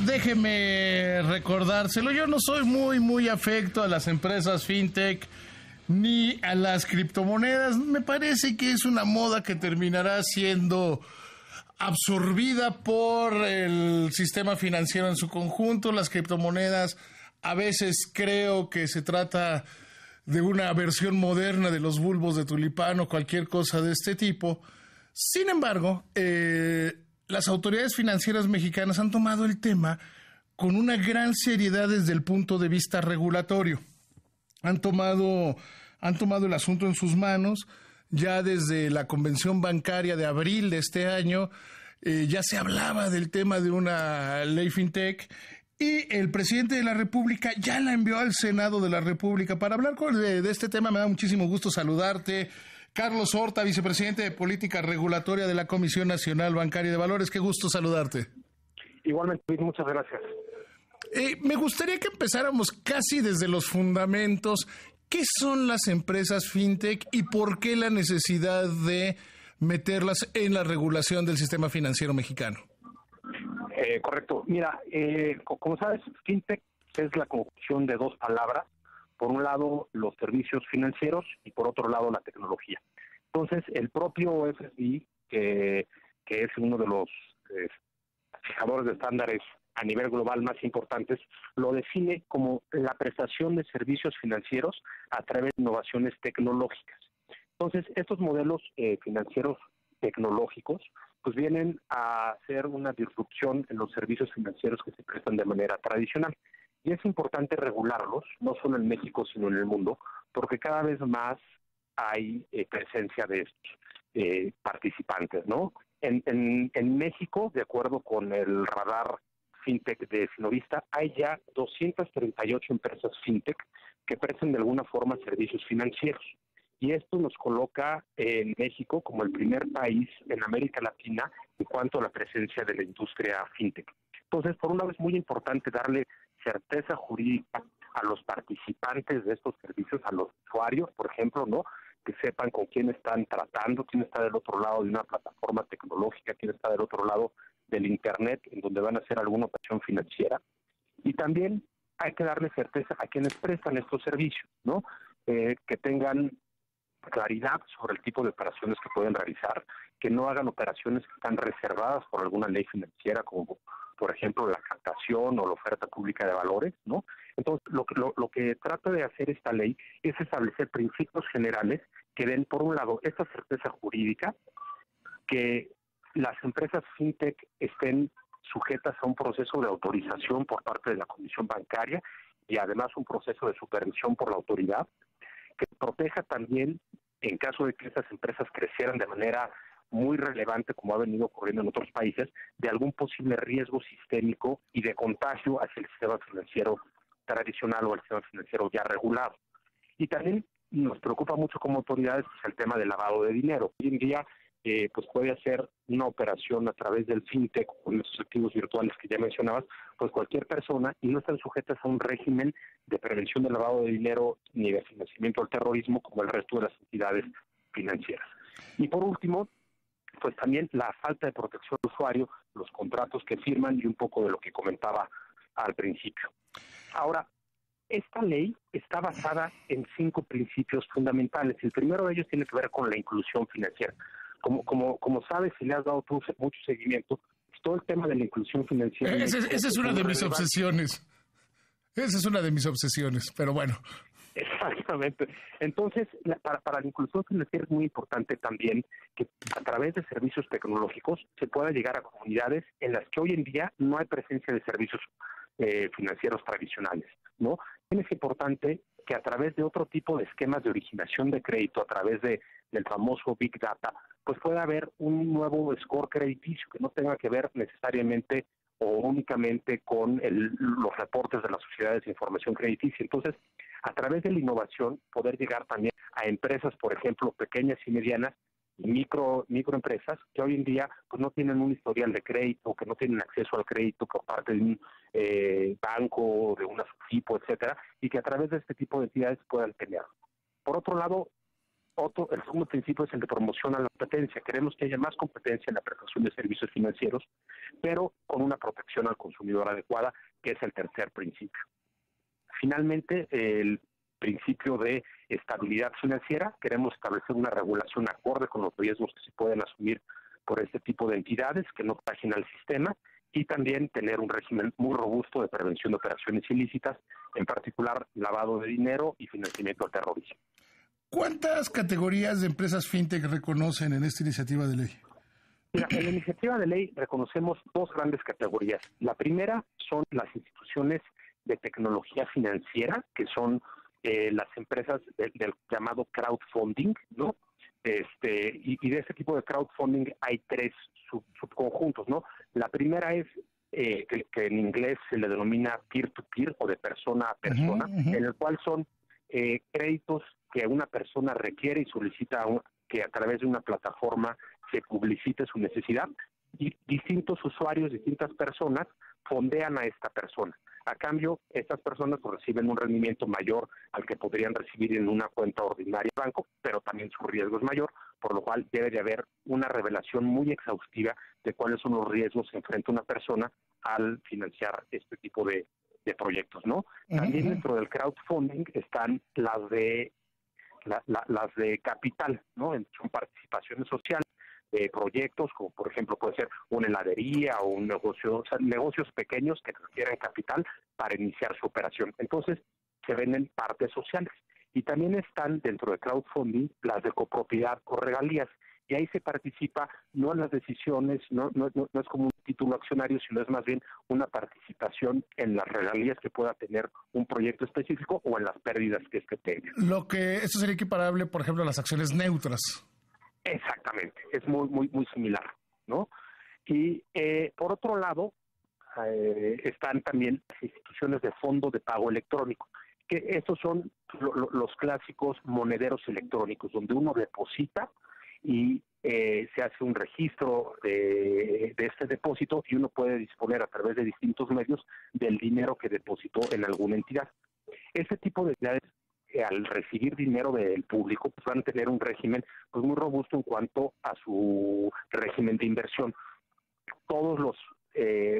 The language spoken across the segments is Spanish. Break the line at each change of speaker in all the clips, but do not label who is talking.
déjeme recordárselo, yo no soy muy afecto a las empresas fintech ni a las criptomonedas. Me parece que es una moda que terminará siendo absorbida por el sistema financiero en su conjunto. Las criptomonedas, a veces creo que se trata de una versión moderna de los bulbos de tulipán o cualquier cosa de este tipo. Sin embargo, las autoridades financieras mexicanas han tomado el tema con una gran seriedad desde el punto de vista regulatorio. Han tomado el asunto en sus manos. Ya desde la convención bancaria de abril de este año ya se hablaba del tema de una ley fintech, y el presidente de la República ya la envió al Senado de la República. Para hablar de este tema me da muchísimo gusto saludarte. Carlos Horta, vicepresidente de Política Regulatoria de la Comisión Nacional Bancaria y de Valores. Qué gusto saludarte.
Igualmente, muchas gracias.
Me gustaría que empezáramos casi desde los fundamentos. ¿Qué son las empresas fintech y por qué la necesidad de meterlas en la regulación del sistema financiero mexicano?
Correcto. Mira, como sabes, fintech es la conjunción de dos palabras. Por un lado, los servicios financieros y por otro lado, la tecnología. Entonces, el propio FSB, que es uno de los fijadores de estándares a nivel global más importantes, lo define como la prestación de servicios financieros a través de innovaciones tecnológicas. Entonces, estos modelos financieros tecnológicos pues vienen a hacer una disrupción en los servicios financieros que se prestan de manera tradicional. Y es importante regularlos, no solo en México, sino en el mundo, porque cada vez más hay presencia de estos participantes, ¿no? En México, de acuerdo con el radar fintech de Finovista, hay ya 238 empresas fintech que prestan de alguna forma servicios financieros. Y esto nos coloca en México como el primer país en América Latina en cuanto a la presencia de la industria fintech. Entonces, por un lado es muy importante darle certeza jurídica a los participantes de estos servicios, a los usuarios, por ejemplo, ¿no? Que sepan con quién están tratando, quién está del otro lado de una plataforma tecnológica, quién está del otro lado del Internet, en donde van a hacer alguna operación financiera. Y también hay que darle certeza a quienes prestan estos servicios, ¿no? Que tengan claridad sobre el tipo de operaciones que pueden realizar, que no hagan operaciones que están reservadas por alguna ley financiera, como por ejemplo la captación o la oferta pública de valores, ¿no? Entonces, lo que trata de hacer esta ley es establecer principios generales que den, por un lado, esta certeza jurídica, que las empresas fintech estén sujetas a un proceso de autorización por parte de la Comisión Bancaria y además un proceso de supervisión por la autoridad, que proteja también, en caso de que estas empresas crecieran de manera muy relevante, como ha venido ocurriendo en otros países, de algún posible riesgo sistémico y de contagio hacia el sistema financiero tradicional o el sistema financiero ya regulado. Y también nos preocupa mucho como autoridades pues, el tema del lavado de dinero. Hoy en día pues puede hacer una operación a través del fintech con esos activos virtuales que ya mencionabas, pues cualquier persona, y no están sujetas a un régimen de prevención del lavado de dinero ni de financiamiento al terrorismo como el resto de las entidades financieras. Y por último, pues también la falta de protección del usuario, los contratos que firman y un poco de lo que comentaba al principio. Ahora, esta ley está basada en 5 principios fundamentales. El primero de ellos tiene que ver con la inclusión financiera. Como sabes, si le has dado tú mucho seguimiento, pues todo el tema de la inclusión financiera...
Esa es una de mis obsesiones. Esa es una de mis obsesiones, pero bueno.
Exactamente. Entonces, para la inclusión financiera es muy importante también que a través de servicios tecnológicos se pueda llegar a comunidades en las que hoy en día no hay presencia de servicios financieros tradicionales, ¿no? Es importante que a través de otro tipo de esquemas de originación de crédito, a través del famoso Big Data, pues pueda haber un nuevo score crediticio que no tenga que ver necesariamente o únicamente con los reportes de las sociedades de información crediticia. Entonces, a través de la innovación, poder llegar también a empresas, por ejemplo, pequeñas y medianas, y microempresas que hoy en día pues no tienen un historial de crédito, que no tienen acceso al crédito por parte de un banco, de una SUFIPO, etcétera, y que a través de este tipo de entidades puedan tener. Por otro lado, El segundo principio es el de promoción a la competencia. Queremos que haya más competencia en la prestación de servicios financieros, pero con una protección al consumidor adecuada, que es el tercer principio. Finalmente, el principio de estabilidad financiera. Queremos establecer una regulación acorde con los riesgos que se pueden asumir por este tipo de entidades que no trajen al sistema, y también tener un régimen muy robusto de prevención de operaciones ilícitas, en particular lavado de dinero y financiamiento al terrorismo.
¿Cuántas categorías de empresas fintech reconocen en esta iniciativa de ley?
Mira, en la iniciativa de ley reconocemos dos grandes categorías. La primera son las instituciones de tecnología financiera, que son las empresas del llamado crowdfunding, ¿no? Y de ese tipo de crowdfunding hay tres subconjuntos, ¿no? La primera es que en inglés se le denomina peer-to-peer o de persona a persona, en el cual son créditos que una persona requiere y solicita que a través de una plataforma se publicite su necesidad, y distintos usuarios, distintas personas fondean a esta persona. A cambio, estas personas reciben un rendimiento mayor al que podrían recibir en una cuenta ordinaria de banco, pero también su riesgo es mayor, por lo cual debe de haber una revelación muy exhaustiva de cuáles son los riesgos que enfrenta una persona al financiar este tipo de proyectos, ¿no? También dentro del crowdfunding están las de capital, ¿no? Son participaciones sociales de proyectos, como por ejemplo puede ser una heladería o un negocio, o sea, negocios pequeños que requieran capital para iniciar su operación. Entonces, se venden partes sociales. Y también están dentro de crowdfunding las de copropiedad o regalías. Y ahí se participa no en las decisiones, no es como un título accionario, sino es más bien una participación en las regalías que pueda tener un proyecto específico o en las pérdidas que tenga.
Esto sería equiparable, por ejemplo, a las acciones neutras.
Exactamente, es muy similar, ¿no? Y por otro lado, están también las instituciones de fondo de pago electrónico, que estos son los clásicos monederos electrónicos, donde uno deposita y se hace un registro de este depósito, y uno puede disponer a través de distintos medios del dinero que depositó en alguna entidad. Este tipo de entidades, al recibir dinero del público, pues van a tener un régimen pues muy robusto en cuanto a su régimen de inversión. Todos los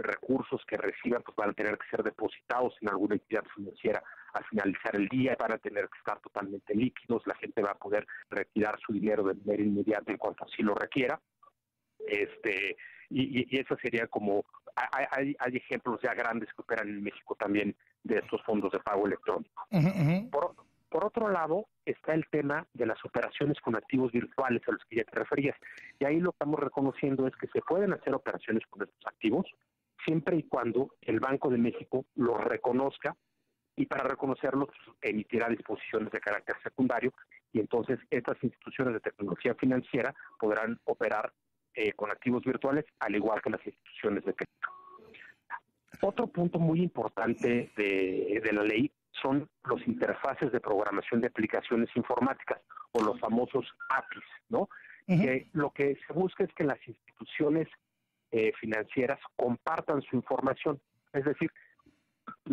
recursos que reciban pues van a tener que ser depositados en alguna entidad financiera al finalizar el día, van a tener que estar totalmente líquidos, la gente va a poder retirar su dinero de manera inmediata en cuanto así lo requiera. Y eso sería como, hay ejemplos ya grandes que operan en México también de estos fondos de pago electrónico. Por otro lado, está el tema de las operaciones con activos virtuales a los que ya te referías. Y ahí lo que estamos reconociendo es que se pueden hacer operaciones con estos activos siempre y cuando el Banco de México los reconozca, y para reconocerlos emitirá disposiciones de carácter secundario, y entonces estas instituciones de tecnología financiera podrán operar con activos virtuales, al igual que las instituciones de crédito. Otro punto muy importante de la ley son los interfaces de programación de aplicaciones informáticas, o los famosos APIs, ¿no? Que lo que se busca es que las instituciones financieras compartan su información, es decir,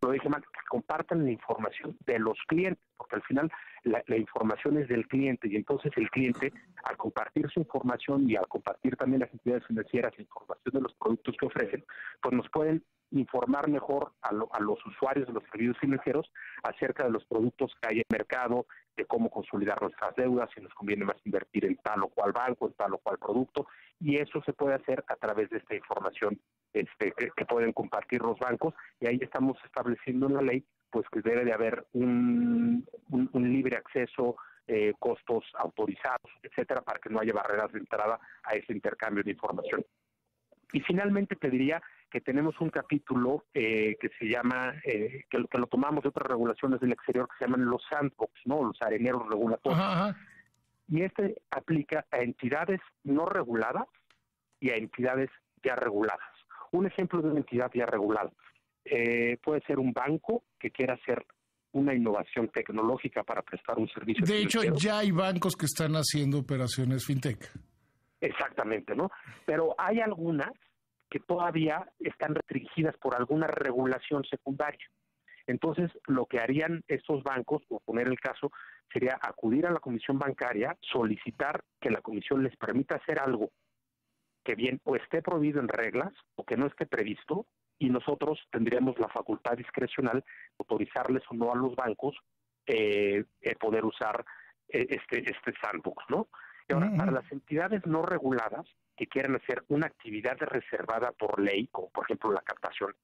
lo dije mal, que compartan la información de los clientes, porque al final la información es del cliente, y entonces el cliente, al compartir su información y al compartir también las entidades financieras la información de los productos que ofrecen, pues nos pueden informar mejor a los usuarios de los servicios financieros acerca de los productos que hay en el mercado, de cómo consolidar nuestras deudas, si nos conviene más invertir en tal o cual banco, en tal o cual producto, y eso se puede hacer a través de esta información que pueden compartir los bancos, y ahí estamos estableciendo en la ley pues que debe de haber un libre acceso, costos autorizados, etcétera, para que no haya barreras de entrada a ese intercambio de información. Y finalmente te diría que tenemos un capítulo que se llama, que lo tomamos de otras regulaciones del exterior, que se llaman los sandbox, ¿no? Los areneros regulatorios. Y aplica a entidades no reguladas y a entidades ya reguladas. Un ejemplo de una entidad ya regulada puede ser un banco que quiera hacer una innovación tecnológica para prestar un servicio.
De hecho, ya hay bancos que están haciendo operaciones fintech.
Exactamente, ¿no? Pero hay algunas que todavía están restringidas por alguna regulación secundaria. Entonces, lo que harían estos bancos, por poner el caso, sería acudir a la Comisión Bancaria, solicitar que la Comisión les permita hacer algo que bien o esté prohibido en reglas o que no esté previsto, y nosotros tendríamos la facultad discrecional de autorizarles o no a los bancos poder usar este sandbox, ¿no? Y ahora, para las entidades no reguladas que quieran hacer una actividad reservada por ley, como por ejemplo la captación,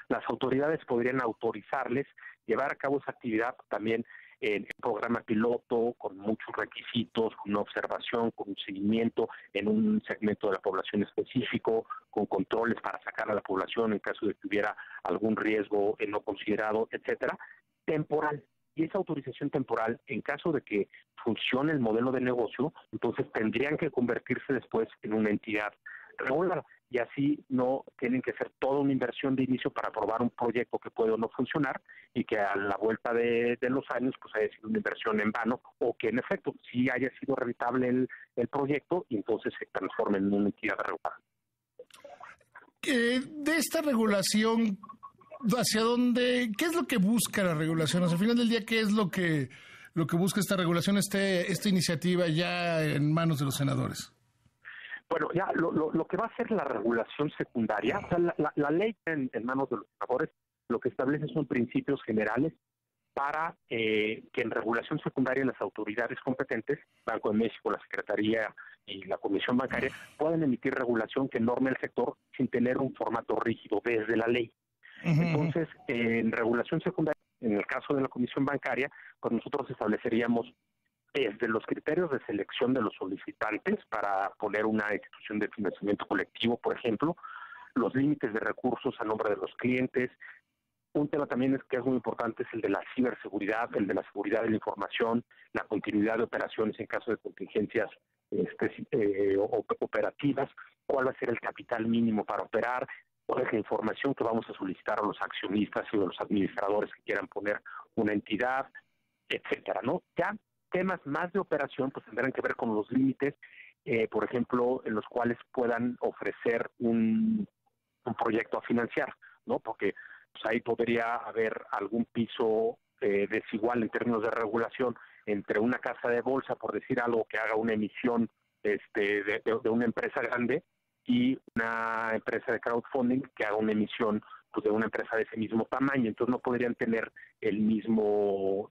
las autoridades podrían autorizarles llevar a cabo esa actividad también en programa piloto, con muchos requisitos, con una observación, con un seguimiento en un segmento de la población específico, con controles para sacar a la población en caso de que hubiera algún riesgo no considerado, etcétera, temporal. Y esa autorización temporal, en caso de que funcione el modelo de negocio, entonces tendrían que convertirse después en una entidad regular, y así no tienen que hacer toda una inversión de inicio para probar un proyecto que puede o no funcionar, y que a la vuelta de los años pues haya sido una inversión en vano, o que en efecto sí haya sido rentable el proyecto y entonces se transforme en una entidad regular.
De esta regulación, ¿hacia dónde? ¿Qué es lo que busca la regulación? Al final del día, ¿qué es lo que busca esta regulación, esta iniciativa ya en manos de los senadores?
Bueno, ya lo que va a ser la regulación secundaria, o sea, la ley en manos de los senadores, lo que establece son principios generales para que en regulación secundaria las autoridades competentes, Banco de México, la Secretaría y la Comisión Bancaria, puedan emitir regulación que norme el sector sin tener un formato rígido desde la ley. Entonces, en regulación secundaria, en el caso de la Comisión Bancaria, pues nosotros estableceríamos desde los criterios de selección de los solicitantes para poner una institución de financiamiento colectivo, por ejemplo, los límites de recursos a nombre de los clientes. Un tema también que es muy importante es el de la ciberseguridad, el de la seguridad de la información, la continuidad de operaciones en caso de contingencias operativas, cuál va a ser el capital mínimo para operar, cuál es la información que vamos a solicitar a los accionistas y a los administradores que quieran poner una entidad, etcétera, ¿no? Ya temas más de operación pues tendrán que ver con los límites, por ejemplo, en los cuales puedan ofrecer un proyecto a financiar, ¿no? Porque pues ahí podría haber algún piso desigual en términos de regulación entre una casa de bolsa, por decir algo, que haga una emisión de una empresa grande, y una empresa de crowdfunding que haga una emisión pues de una empresa de ese mismo tamaño. Entonces no podrían tener el mismo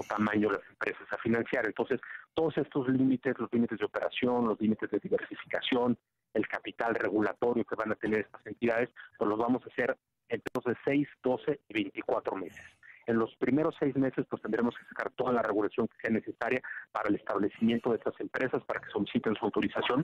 tamaño las empresas a financiar. Entonces todos estos límites, los límites de operación, los límites de diversificación, el capital regulatorio que van a tener estas entidades, pues los vamos a hacer en periodos de 6, 12 y 24 meses. En los primeros 6 meses pues tendremos que sacar toda la regulación que sea necesaria para el establecimiento de estas empresas, para que soliciten su autorización.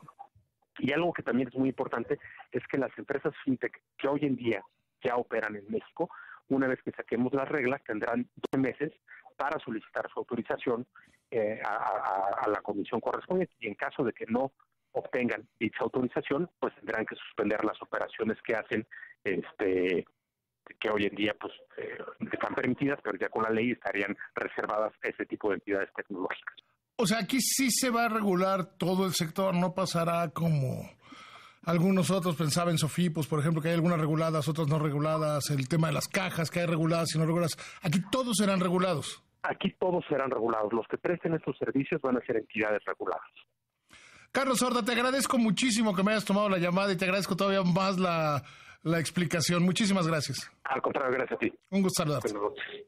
Y algo que también es muy importante es que las empresas fintech que hoy en día ya operan en México, una vez que saquemos las reglas, tendrán 12 meses para solicitar su autorización a la comisión correspondiente, y en caso de que no obtengan dicha autorización, pues tendrán que suspender las operaciones que hacen, que hoy en día pues están permitidas, pero ya con la ley estarían reservadas a ese tipo de entidades tecnológicas.
O sea, aquí sí se va a regular todo el sector, no pasará como algunos otros pensaban en Sofipos, por ejemplo, que hay algunas reguladas, otras no reguladas, el tema de las cajas, que hay reguladas y no reguladas. Aquí todos serán regulados. Aquí todos serán regulados. Los que presten estos servicios van a ser entidades reguladas. Carlos Horta, te agradezco muchísimo que me hayas tomado la llamada y te agradezco todavía más la explicación. Muchísimas gracias.
Al contrario, gracias a ti.
Un gusto saludarte.
Buenas noches.